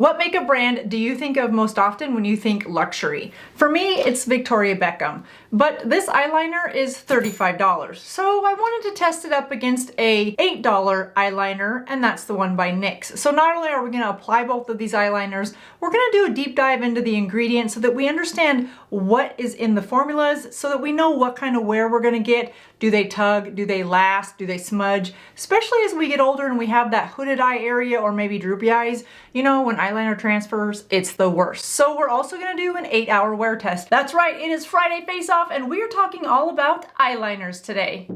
What makeup brand do you think of most often when you think luxury? For me, it's Victoria Beckham, but this eyeliner is $35. So I wanted to test it up against a $8 eyeliner, and that's the one by NYX. So not only are we gonna apply both of these eyeliners, we're gonna do a deep dive into the ingredients so that we understand what is in the formulas, so that we know what kind of wear we're gonna get. Do they tug? Do they last? Do they smudge? Especially as we get older and we have that hooded eye area or maybe droopy eyes. You know, when eyeliner transfers, it's the worst. So we're also gonna do an 8-hour wear test. That's right, it is Friday Face Off and we are talking all about eyeliners today.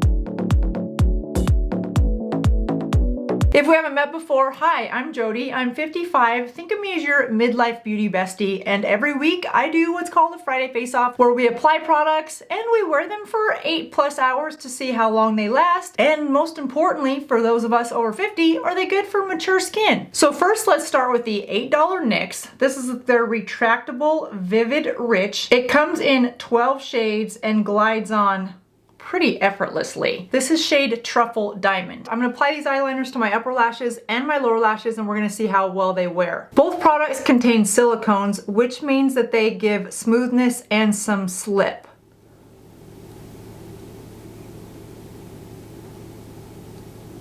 If we haven't met before, hi, I'm Jody. I'm 55. Think of me as your midlife beauty bestie, and every week I do what's called a Friday Face Off, where we apply products and we wear them for 8+ hours to see how long they last, and most importantly, for those of us over 50, are they good for mature skin? So first, let's start with the $8 NYX. This is their retractable Vivid Rich. It comes in 12 shades and glides on pretty effortlessly. This is shade Truffle Diamond. I'm gonna apply these eyeliners to my upper lashes and my lower lashes, and we're gonna see how well they wear. Both products contain silicones, which means that they give smoothness and some slip.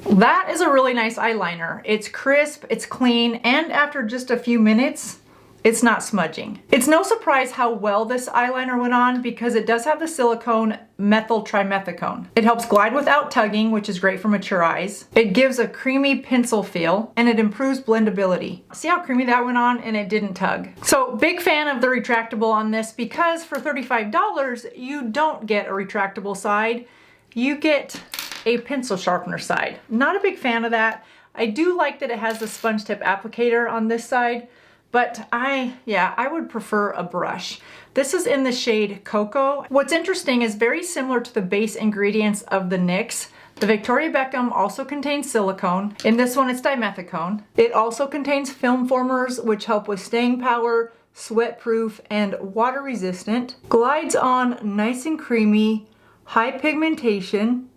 That is a really nice eyeliner. It's crisp, it's clean, and after just a few minutes, it's not smudging. It's no surprise how well this eyeliner went on because it does have the silicone methyl trimethicone. It helps glide without tugging, which is great for mature eyes. It gives a creamy pencil feel, and it improves blendability. See how creamy that went on, and it didn't tug. So big fan of the retractable on this because for $35, you don't get a retractable side. You get a pencil sharpener side. Not a big fan of that. I do like that it has the sponge tip applicator on this side, but I would prefer a brush. This is in the shade Cocoa. What's interesting is very similar to the base ingredients of the NYX. The Victoria Beckham also contains silicone. In this one, it's dimethicone. It also contains film formers, which help with staying power, sweat proof, and water resistant. Glides on nice and creamy, high pigmentation.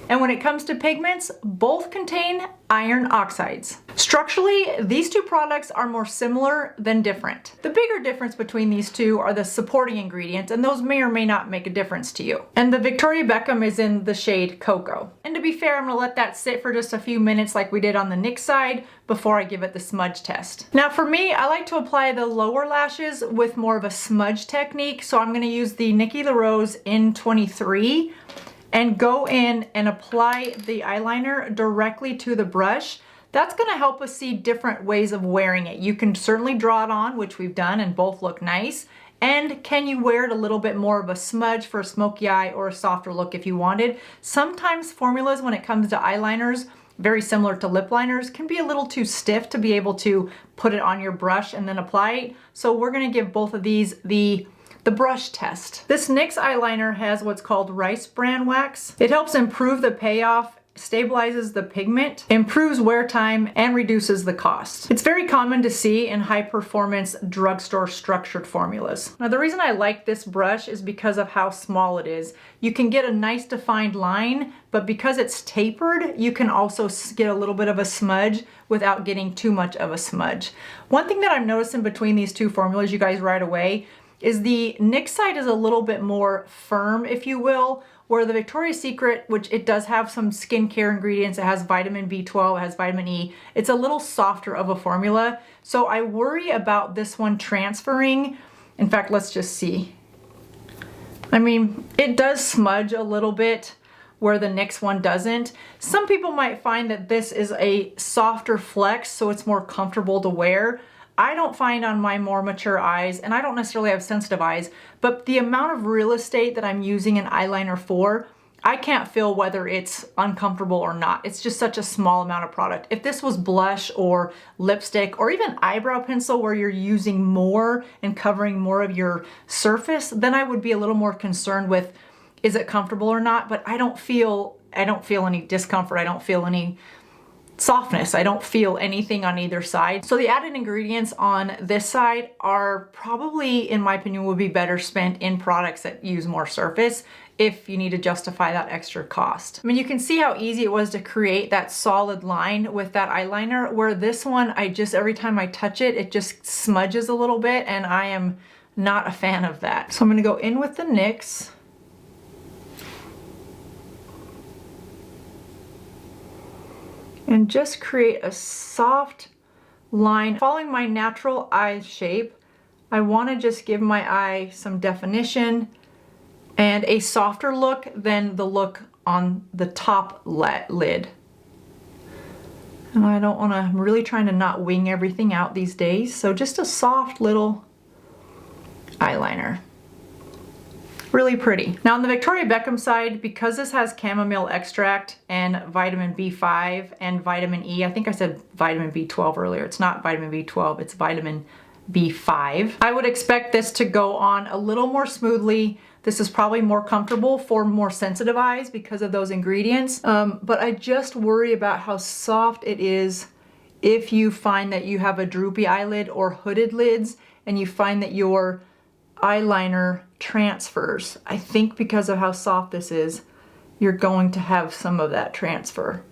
And when it comes to pigments, both contain iron oxides. Structurally, these two products are more similar than different. The bigger difference between these two are the supporting ingredients, and those may or may not make a difference to you. And the Victoria Beckham is in the shade Cocoa. And to be fair, I'm gonna let that sit for just a few minutes like we did on the NYX side before I give it the smudge test. Now for me, I like to apply the lower lashes with more of a smudge technique, so I'm gonna use the Nikki LaRose N23 and go in and apply the eyeliner directly to the brush. That's gonna help us see different ways of wearing it. You can certainly draw it on, which we've done, and both look nice. And can you wear it a little bit more of a smudge for a smoky eye or a softer look if you wanted? Sometimes formulas, when it comes to eyeliners, very similar to lip liners, can be a little too stiff to be able to put it on your brush and then apply it. So we're gonna give both of these the brush test. This NYX eyeliner has what's called rice bran wax. It helps improve the payoff, stabilizes the pigment, improves wear time, and reduces the cost. It's very common to see in high performance drugstore structured formulas. Now the reason I like this brush is because of how small it is. You can get a nice defined line, but because it's tapered, you can also get a little bit of a smudge without getting too much of a smudge. One thing that I'm noticing between these two formulas, you guys, right away, is the NYX side is a little bit more firm, if you will, where the Victoria's Secret, which it does have some skincare ingredients, it has vitamin B12, it has vitamin E, it's a little softer of a formula. So I worry about this one transferring. In fact, let's just see. I mean, it does smudge a little bit where the NYX one doesn't. Some people might find that this is a softer flex, so it's more comfortable to wear. I don't find on my more mature eyes, and I don't necessarily have sensitive eyes, but the amount of real estate that I'm using an eyeliner for, I can't feel whether it's uncomfortable or not. It's just such a small amount of product. If this was blush or lipstick or even eyebrow pencil where you're using more and covering more of your surface, then I would be a little more concerned with, is it comfortable or not? But I don't feel don't feel any discomfort. I don't feel any softness. I don't feel anything on either side. So the added ingredients on this side are probably, in my opinion, would be better spent in products that use more surface if you need to justify that extra cost. I mean, you can see how easy it was to create that solid line with that eyeliner, where this one, every time I touch it, it just smudges a little bit, and I am not a fan of that. So I'm gonna go in with the NYX. And just create a soft line. Following my natural eye shape, I wanna just give my eye some definition and a softer look than the look on the top lid. And I'm really trying to not wing everything out these days, so just a soft little eyeliner. Really pretty. Now on the Victoria Beckham side, because this has chamomile extract and vitamin B5 and vitamin E, I think I said vitamin B12 earlier. It's not vitamin B12, it's vitamin B5. I would expect this to go on a little more smoothly. This is probably more comfortable for more sensitive eyes because of those ingredients. But I just worry about how soft it is if you find that you have a droopy eyelid or hooded lids and you find that your eyeliner transfers. I think because of how soft this is, you're going to have some of that transfer.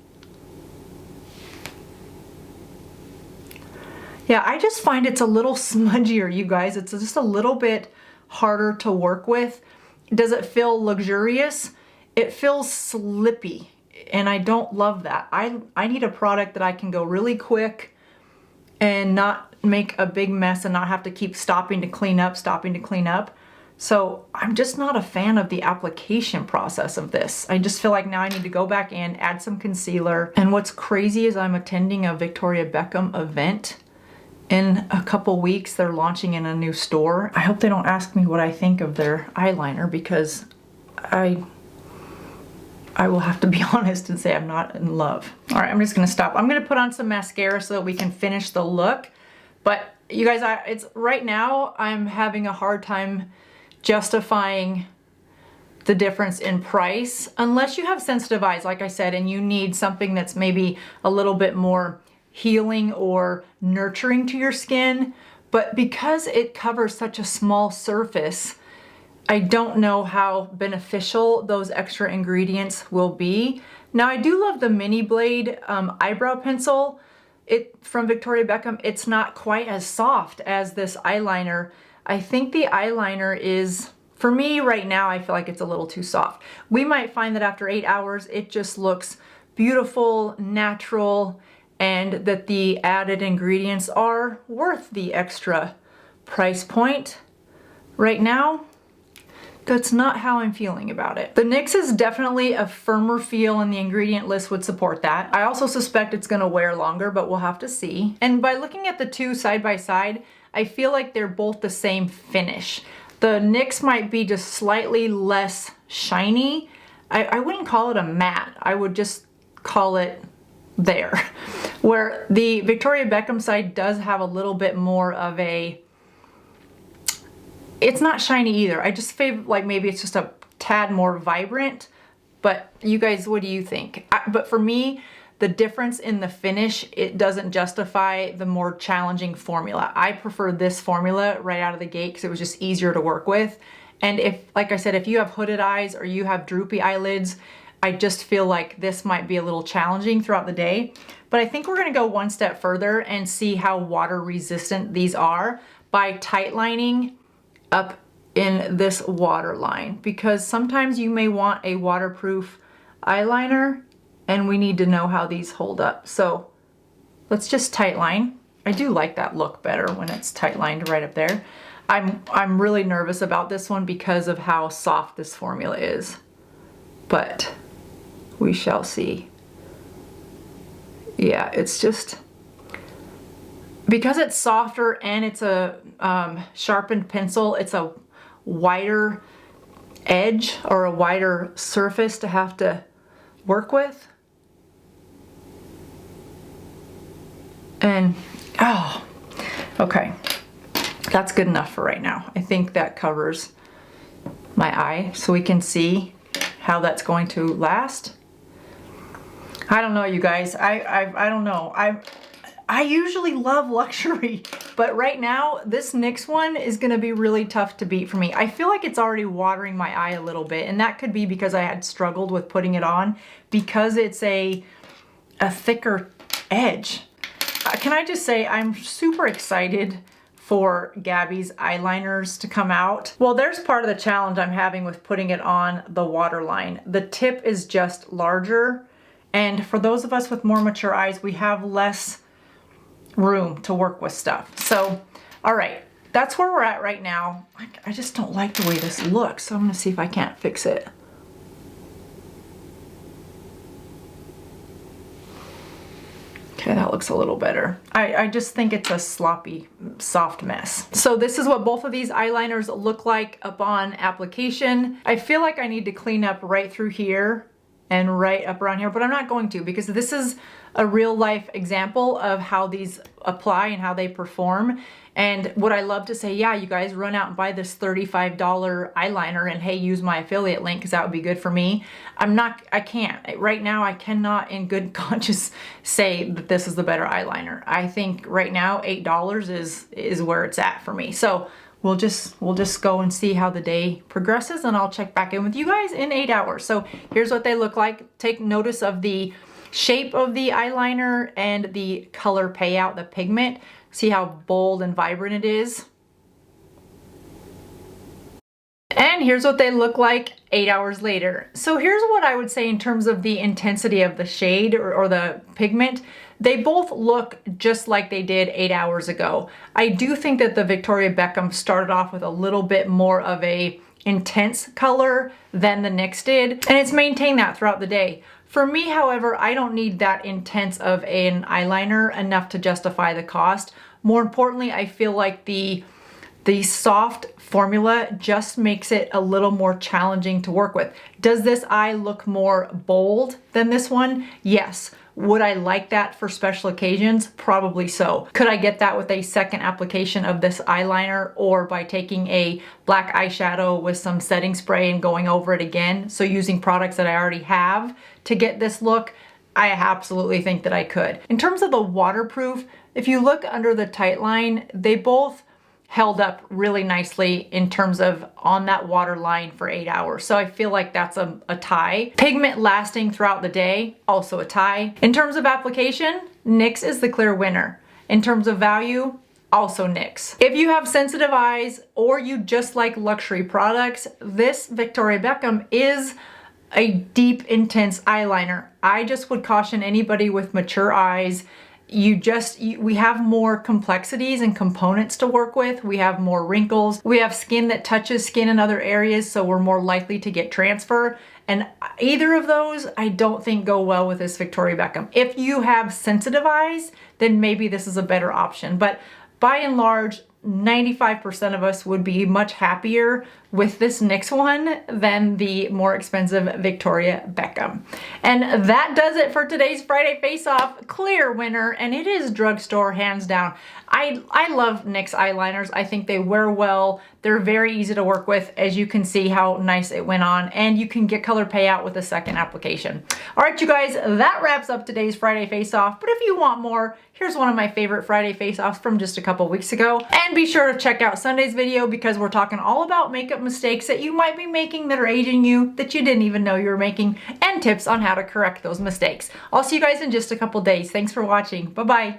Yeah, I just find it's a little smudgier, you guys. It's just a little bit harder to work with. Does it feel luxurious? It feels slippy, and I don't love that. I need a product that I can go really quick and not make a big mess and not have to keep stopping to clean up. So I'm just not a fan of the application process of this. I just feel like now I need to go back in, add some concealer. And what's crazy is I'm attending a Victoria Beckham event in a couple weeks. They're launching in a new store. I hope they don't ask me what I think of their eyeliner, because I will have to be honest and say I'm not in love. All right, I'm just gonna stop. I'm gonna put on some mascara so that we can finish the look. But you guys, it's right now I'm having a hard time justifying the difference in price unless you have sensitive eyes, like I said, and you need something that's maybe a little bit more healing or nurturing to your skin. But because it covers such a small surface, I don't know how beneficial those extra ingredients will be. Now, I do love the mini blade eyebrow pencil from Victoria Beckham. It's not quite as soft as this eyeliner. I think the eyeliner is, for me right now, I feel like it's a little too soft. We might find that after 8 hours, it just looks beautiful, natural, and that the added ingredients are worth the extra price point. Right now, that's not how I'm feeling about it. The NYX is definitely a firmer feel, and the ingredient list would support that. I also suspect it's gonna wear longer, but we'll have to see. And by looking at the two side by side, I feel like they're both the same finish. The NYX might be just slightly less shiny. I wouldn't call it a matte. I would just call it there. Where the Victoria Beckham side does have a little bit more of a, it's not shiny either. I just feel like maybe it's just a tad more vibrant, but you guys, what do you think? But for me, the difference in the finish, it doesn't justify the more challenging formula. I prefer this formula right out of the gate because it was just easier to work with. And if, like I said, if you have hooded eyes or you have droopy eyelids, I just feel like this might be a little challenging throughout the day. But I think we're gonna go one step further and see how water resistant these are by tight lining up in this water line, because sometimes you may want a waterproof eyeliner and we need to know how these hold up. So let's just tight line. I do like that look better when it's tight lined right up there. I'm really nervous about this one because of how soft this formula is, but we shall see. Yeah, it's just, because it's softer and it's a sharpened pencil, it's a wider edge or a wider surface to have to work with. And, oh, okay. That's good enough for right now. I think that covers my eye so we can see how that's going to last. I don't know, you guys. I don't know. I usually love luxury, but right now this NYX one is gonna be really tough to beat for me. I feel like it's already watering my eye a little bit, and that could be because I had struggled with putting it on because it's a thicker edge. Can I just say I'm super excited for Gabby's eyeliners to come out. Well, there's part of the challenge I'm having with putting it on the waterline. The tip is just larger, and for those of us with more mature eyes, we have less room to work with stuff. So, all right, that's where we're at right now. I just don't like the way this looks, so I'm gonna see if I can't fix it. Okay, that looks a little better. I just think it's a sloppy, soft mess. So this is what both of these eyeliners look like upon application. I feel like I need to clean up right through here and right up around here, but I'm not going to, because this is a real life example of how these apply and how they perform. And would I love to say, yeah, you guys run out and buy this $35 eyeliner and hey, use my affiliate link because that would be good for me. I can't. Right now, I cannot in good conscience say that this is the better eyeliner. I think right now, $8 is where it's at for me. So we'll just go and see how the day progresses, and I'll check back in with you guys in 8 hours. So here's what they look like. Take notice of the shape of the eyeliner and the color payout, the pigment. See how bold and vibrant it is. And here's what they look like 8 hours later. So here's what I would say in terms of the intensity of the shade or the pigment. They both look just like they did 8 hours ago. I do think that the Victoria Beckham started off with a little bit more of a intense color than the NYX did, and it's maintained that throughout the day. For me, however, I don't need that intense of an eyeliner enough to justify the cost. More importantly, I feel like the soft formula just makes it a little more challenging to work with. Does this eye look more bold than this one? Yes. Would I like that for special occasions? Probably so. Could I get that with a second application of this eyeliner, or by taking a black eyeshadow with some setting spray and going over it again? So using products that I already have to get this look, I absolutely think that I could. In terms of the waterproof, if you look under the tight line, they both held up really nicely in terms of on that water line for 8 hours. So I feel like that's a tie. Pigment lasting throughout the day, also a tie. In terms of application, NYX is the clear winner. In terms of value, also NYX. If you have sensitive eyes or you just like luxury products, this Victoria Beckham is a deep, intense eyeliner. I just would caution anybody with mature eyes, we have more complexities and components to work with. We have more wrinkles. We have skin that touches skin in other areas, so we're more likely to get transfer. And either of those, I don't think go well with this Victoria Beckham. If you have sensitive eyes, then maybe this is a better option. But by and large, 95% of us would be much happier with this NYX one than the more expensive Victoria Beckham. And that does it for today's Friday Face Off. Clear winner, and it is drugstore hands down. I love NYX eyeliners. I think they wear well. They're very easy to work with, as you can see how nice it went on, and you can get color payout with a second application. All right, you guys, that wraps up today's Friday Face Off, but if you want more, here's one of my favorite Friday Face Offs from just a couple weeks ago. And be sure to check out Sunday's video, because we're talking all about makeup mistakes that you might be making that are aging you that you didn't even know you were making, and tips on how to correct those mistakes. I'll see you guys in just a couple days. Thanks for watching. Bye-bye.